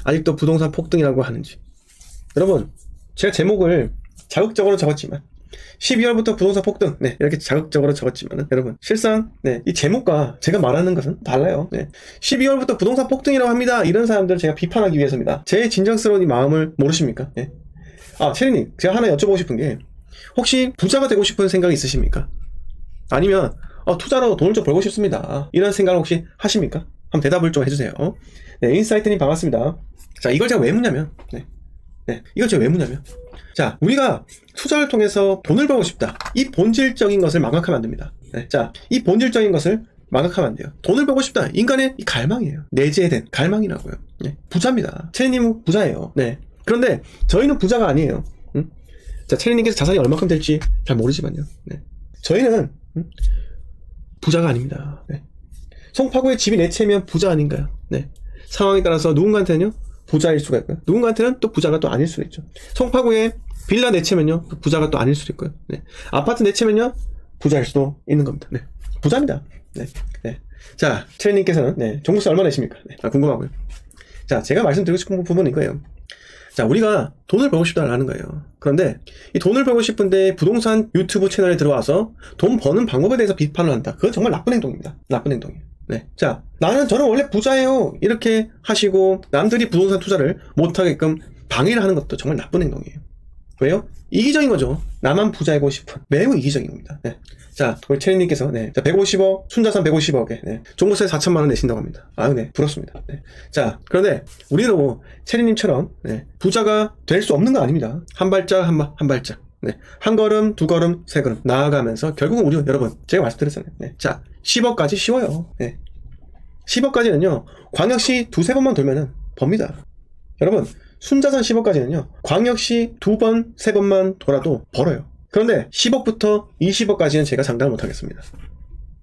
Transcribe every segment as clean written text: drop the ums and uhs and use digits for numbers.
아직도 부동산 폭등이라고 하는지. 여러분, 제가 제목을 자극적으로 적었지만 12월부터 부동산 폭등, 네, 이렇게 자극적으로 적었지만은 여러분, 실상 네, 이 제목과 제가 말하는 것은 달라요. 네. 12월부터 부동산 폭등이라고 합니다. 이런 사람들을 제가 비판하기 위해서입니다. 제 진정스러운 이 마음을 모르십니까? 네. 아, 체리님, 제가 하나 여쭤보고 싶은 게, 혹시 부자가 되고 싶은 생각이 있으십니까? 아니면 투자로 돈을 좀 벌고 싶습니다, 이런 생각을 혹시 하십니까? 한번 대답을 좀 해주세요. 네, 인사이트님 반갑습니다. 자, 이걸 제가 왜 묻냐면, 이걸 제가 왜 묻냐면, 자, 우리가 투자를 통해서 돈을 벌고 싶다, 이 본질적인 것을 망각하면 안 됩니다. 네, 자, 이 본질적인 것을 망각하면 안 돼요. 돈을 벌고 싶다, 인간의 이 갈망이에요. 내재된 갈망이라고요. 네, 부자입니다. 체리님은 부자예요. 네. 그런데 저희는 부자가 아니에요. 자, 체리님께서 자산이 얼마큼 될지 잘 모르지만요. 네. 저희는 부자가 아닙니다. 네. 송파구에 집이 4채면 부자 아닌가요? 네. 상황에 따라서 누군가한테는요, 부자일 수가 있고요. 누군가한테는 또 부자가 또 아닐 수도 있죠. 송파구에 빌라 4채면요, 부자가 또 아닐 수도 있고요. 네. 아파트 4채면요, 부자일 수도 있는 겁니다. 네. 부자입니다. 네. 네. 자, 체리님께서는, 네, 종부세 얼마 내십니까? 네. 궁금하고요. 자, 제가 말씀드리고 싶은 부분은 이거예요. 자, 우리가 돈을 벌고 싶다라는 거예요. 그런데 이 돈을 벌고 싶은데 부동산 유튜브 채널에 들어와서 돈 버는 방법에 대해서 비판을 한다. 그건 정말 나쁜 행동입니다. 나쁜 행동이에요. 네. 자, 저는 원래 부자예요, 이렇게 하시고 남들이 부동산 투자를 못하게끔 방해를 하는 것도 정말 나쁜 행동이에요. 왜요? 이기적인 거죠. 나만 부자이고 싶은, 매우 이기적인 겁니다. 네. 자, 우리 체리님께서, 네, 자, 150억, 순자산 150억에, 네, 종부세 4천만 원 내신다고 합니다. 아유, 네, 부럽습니다. 네. 자, 그런데 우리도 체리님처럼, 네, 부자가 될 수 없는 건 아닙니다. 한 발짝, 한 발짝, 네, 한 걸음, 두 걸음, 세 걸음 나아가면서 결국은 우리, 여러분, 제가 말씀드렸잖아요. 네. 자, 10억까지 쉬워요. 네. 10억까지는요, 광역시 두세 번만 돌면은 법니다. 여러분, 순자산 10억까지는요, 광역시 2번, 3번만 돌아도 벌어요. 그런데 10억부터 20억까지는 제가 장담을 못하겠습니다.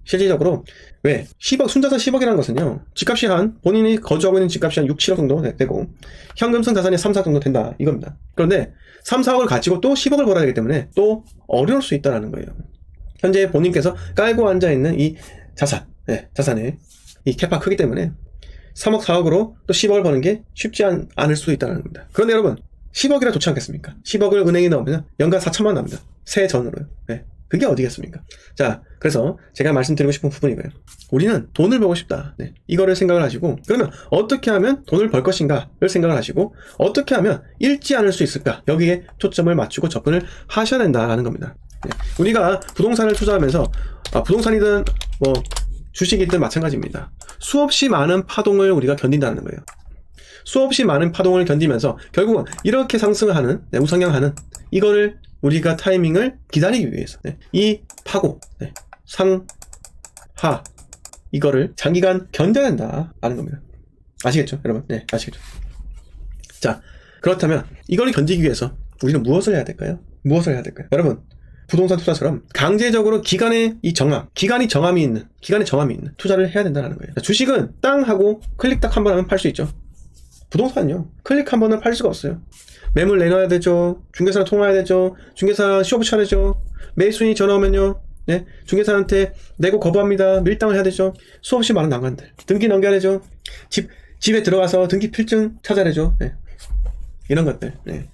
실질적으로. 왜? 10억, 순자산 10억이라는 것은요, 집값이 본인이 거주하고 있는 집값이 한 6, 7억 정도 되고, 현금성 자산이 3, 4 정도 된다, 이겁니다. 그런데 3, 4억을 가지고 또 10억을 벌어야 되기 때문에 또 어려울 수 있다는 거예요. 현재 본인께서 깔고 앉아있는 이 자산, 네, 자산의 이 캐파 크기 때문에 3억, 4억으로 또 10억을 버는 게 쉽지 않을 수도 있다는 겁니다. 그런데 여러분, 10억이라 좋지 않겠습니까? 10억을 은행에 넣으면 연간 4천만 원 납니다. 세전으로요. 네. 그게 어디겠습니까? 자, 그래서 제가 말씀드리고 싶은 부분이 이거예요. 우리는 돈을 벌고 싶다, 네, 이거를 생각을 하시고, 그러면 어떻게 하면 돈을 벌 것인가를 생각을 하시고, 어떻게 하면 잃지 않을 수 있을까, 여기에 초점을 맞추고 접근을 하셔야 된다라는 겁니다. 네. 우리가 부동산을 투자하면서 부동산이든 뭐 주식이든 마찬가지입니다. 수없이 많은 파동을 우리가 견딘다는 거예요. 수없이 많은 파동을 견디면서 결국은 이렇게 상승을 하는, 네, 우상향하는 이거를 우리가 타이밍을 기다리기 위해서, 네, 이 파고, 네, 상하, 이거를 장기간 견뎌야 된다라는 겁니다. 아시겠죠, 여러분? 네, 아시겠죠? 자, 그렇다면 이걸 견디기 위해서 우리는 무엇을 해야 될까요? 무엇을 해야 될까요? 여러분, 부동산 투자처럼 강제적으로 기간이 정함이 있는 투자를 해야 된다는 거예요. 주식은 땅 하고 클릭 딱 한 번 하면 팔 수 있죠. 부동산은요, 클릭 한 번은 팔 수가 없어요. 매물 내놔야 되죠. 중개사랑 통화해야 되죠. 중개사 시효 붙여야 되죠. 매수인이 전화 오면요, 네, 중개사한테 내고 거부합니다, 밀당을 해야 되죠. 수없이 많은 난관들. 등기 넘겨야 되죠. 집에 들어가서 등기 필증 찾아야 되죠. 네. 이런 것들. 네.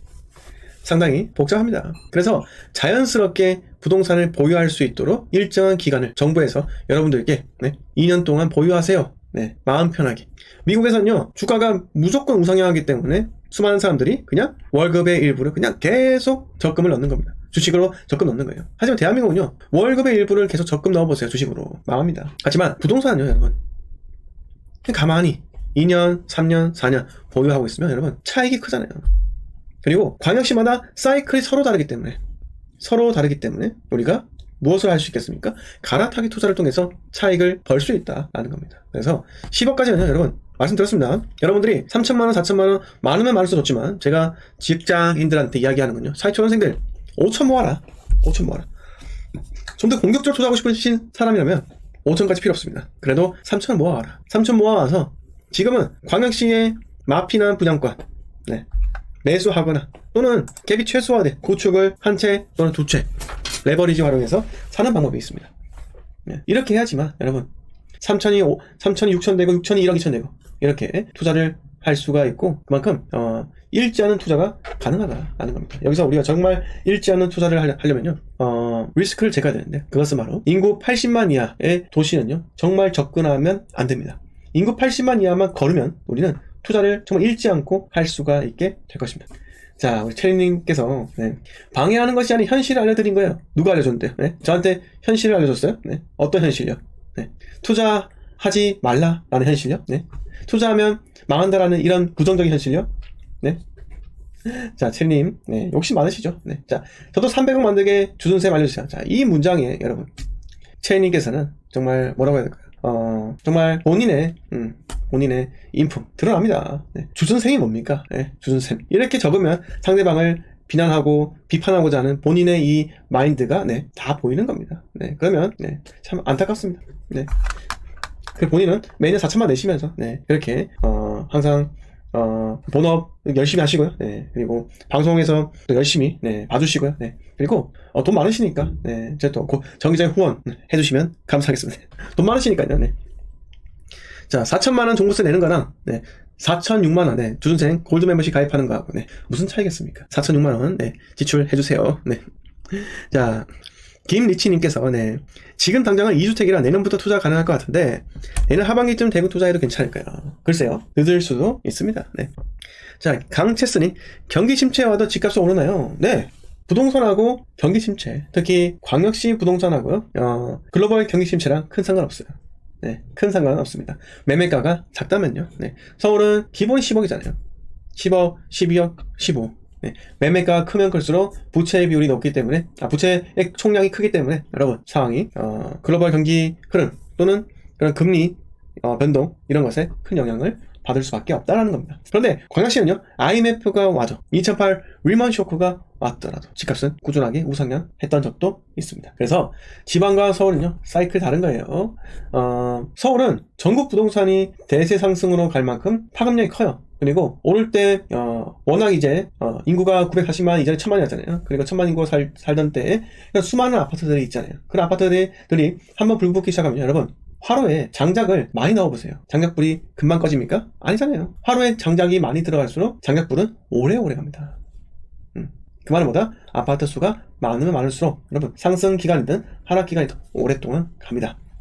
상당히 복잡합니다. 그래서 자연스럽게 부동산을 보유할 수 있도록 일정한 기간을 정부에서 여러분들께, 네, 2년 동안 보유하세요. 네, 마음 편하게. 미국에서는요, 주가가 무조건 우상향하기 때문에 수많은 사람들이 그냥 월급의 일부를 그냥 계속 적금을 넣는 겁니다. 주식으로 적금 넣는 거예요. 하지만 대한민국은요, 월급의 일부를 계속 적금 넣어보세요. 주식으로. 망합니다. 하지만 부동산은요, 여러분, 가만히 2년, 3년, 4년 보유하고 있으면 여러분 차익이 크잖아요. 그리고 광역시마다 사이클이 서로 다르기 때문에 우리가 무엇을 할 수 있겠습니까? 갈아타기 투자를 통해서 차익을 벌 수 있다라는 겁니다. 그래서 10억까지는 여러분 말씀드렸습니다. 여러분들이 3천만원, 4천만원 많으면 많을수록 좋지만, 제가 직장인들한테 이야기하는 건요, 사회초년생들 5천 모아라. 5천 모아라. 좀 더 공격적으로 투자하고 싶으신 사람이라면 5천까지 필요 없습니다. 그래도 3천 모아와라. 3천 모아와서 지금은 광역시의 마피난 분양권, 네, 매수하거나 또는 갭이 최소화된 고축을 한 채 또는 두 채 레버리지 활용해서 사는 방법이 있습니다. 네, 이렇게 해야지만 여러분 3천이 6천 되고 6천이 1억 2천 되고 이렇게 투자를 할 수가 있고 그만큼 잃지 않은 투자가 가능하다라는 겁니다. 여기서 우리가 정말 잃지 않는 투자를 하려면요 리스크를 제거해야 되는데 그것은 바로 인구 80만 이하의 도시는요 정말 접근하면 안 됩니다. 인구 80만 이하만 걸으면 우리는 투자를 정말 잃지 않고 할 수가 있게 될 것입니다. 자, 우리 체리님께서 방해하는 것이 아닌 현실을 알려드린 거예요. 누가 알려줬는데요? 네? 저한테 현실을 알려줬어요. 네? 어떤 현실이요? 네. 투자하지 말라라는 현실이요? 네? 투자하면 망한다라는 이런 부정적인 현실이요? 네? 자, 체리님, 네, 욕심 많으시죠? 네. 자, 저도 300억 만들게 주둔쌤 알려주세요. 자, 이 문장에 여러분, 체리님께서는 정말 뭐라고 해야 될까요? 정말 본인의 인품 드러납니다. 네. 주둔생이 뭡니까? 네, 주둔생. 이렇게 적으면 상대방을 비난하고 비판하고자 하는 본인의 이 마인드가 다 보이는 겁니다. 네, 그러면 참 안타깝습니다. 네. 그 본인은 매년 4천만 내시면서 그렇게 항상 본업 열심히 하시고요. 네, 그리고 방송에서 또 열심히 봐주시고요. 네, 그리고 돈 많으시니까 제가 또 정기적인 후원 해주시면 감사하겠습니다. 돈 많으시니까요. 네. 자, 4천만 원 종부세 내는 거랑 4,006만 원 주둔생 골드 멤버십 가입하는 거하고 무슨 차이겠습니까? 4,006만 원 지출해 주세요. 네. 자, 김리치님께서 지금 당장은 2주택이라 내년부터 투자 가능할 것 같은데 내년 하반기쯤 대구 투자해도 괜찮을까요? 글쎄요, 늦을 수도 있습니다. 네. 자, 강채스님, 경기 침체와도 집값이 오르나요? 네. 부동산하고 경기 침체, 특히 광역시 부동산하고요 글로벌 경기 침체랑 큰 상관없어요. 네, 큰 상관은 없습니다. 매매가가 작다면요. 네. 서울은 기본이 10억이잖아요. 10억, 12억, 15. 네. 매매가가 크면 클수록 부채 비율이 높기 때문에, 부채의 총량이 크기 때문에, 여러분, 상황이, 글로벌 경기 흐름 또는 그런 금리, 변동, 이런 것에 큰 영향을 받을 수밖에 없다라는 겁니다. 그런데 광역시는요, IMF가 와도 2008 리먼 쇼크가 왔더라도 집값은 꾸준하게 우상향 했던 적도 있습니다. 그래서 지방과 서울은요, 사이클 다른 거예요. 서울은 전국 부동산이 대세 상승으로 갈 만큼 파급력이 커요. 그리고 오를 때 워낙 이제 인구가 940만 이전에 1000만이었잖아요. 그러니까 1000만 인구가 살던 때에 수많은 아파트들이 있잖아요. 그런 아파트들이 한번 불 붙기 시작하면 여러분, 화로에 장작을 많이 넣어보세요. 장작불이 금방 꺼집니까? 아니잖아요. 화로에 장작이 많이 들어갈수록 장작불은 오래오래 갑니다. 그 말은 뭐다? 아파트 수가 많으면 많을수록 여러분 상승 기간이든 하락 기간이든 오랫동안 갑니다.